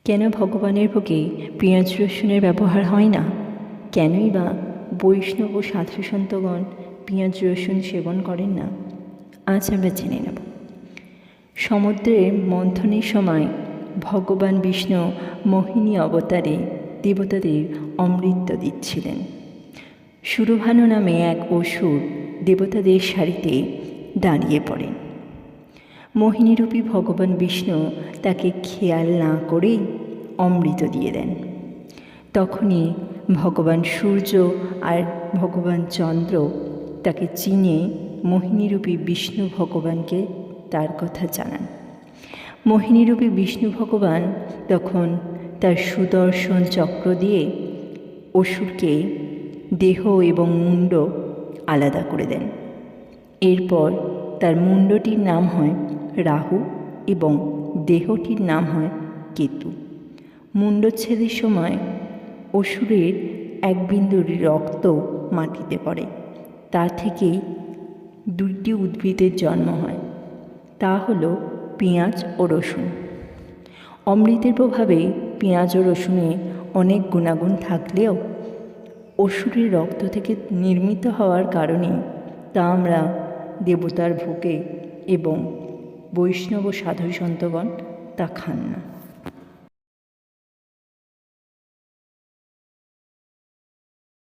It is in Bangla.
কেন ভগবানের ভোগে পেঁয়াজ রসুনের ব্যবহার হয় না? কেনই বা বৈষ্ণব ও সাধুসন্তগণ পেঁয়াজ রসুন সেবন করেন না? আজ আমরা জেনে নেব। সমুদ্রের মন্থনের সময় ভগবান বিষ্ণু মোহিনী অবতারে দেবতাদের অমৃত দিচ্ছিলেন। সুরভানু নামে এক অসুর দেবতাদের সারিতে দাঁড়িয়ে পড়েন। মোহিনীরূপী ভগবান বিষ্ণু তাকে খেয়াল না করেই অমৃত দিয়ে দেন। তখনই ভগবান সূর্য আর ভগবান চন্দ্র তাকে চিনে মোহিনীরূপী বিষ্ণু ভগবানকে তার কথা জানান। মোহিনীরূপী বিষ্ণু ভগবান তখন তার সুদর্শন চক্র দিয়ে অসুরকে দেহ এবং মুণ্ড আলাদা করে দেন। এরপর তার মুণ্ডটির নাম হয় রাহু এবং দেহটির নাম হয় কেতু। মুণ্ডচ্ছেদের সময় অসুরের এক বিন্দুর রক্ত মাটিতে পড়ে। তা থেকেই দুইটি উদ্ভিদের জন্ম হয়, তা হলো পেঁয়াজ ও রসুন। অমৃতের প্রভাবে পেঁয়াজ ও রসুনে অনেক গুণাগুণ থাকলেও অসুরের রক্ত থেকে নির্মিত হওয়ার কারণে তা আমরা দেবতার ভোগে এবং বৈষ্ণব সাধু সন্তগণ তা খান না।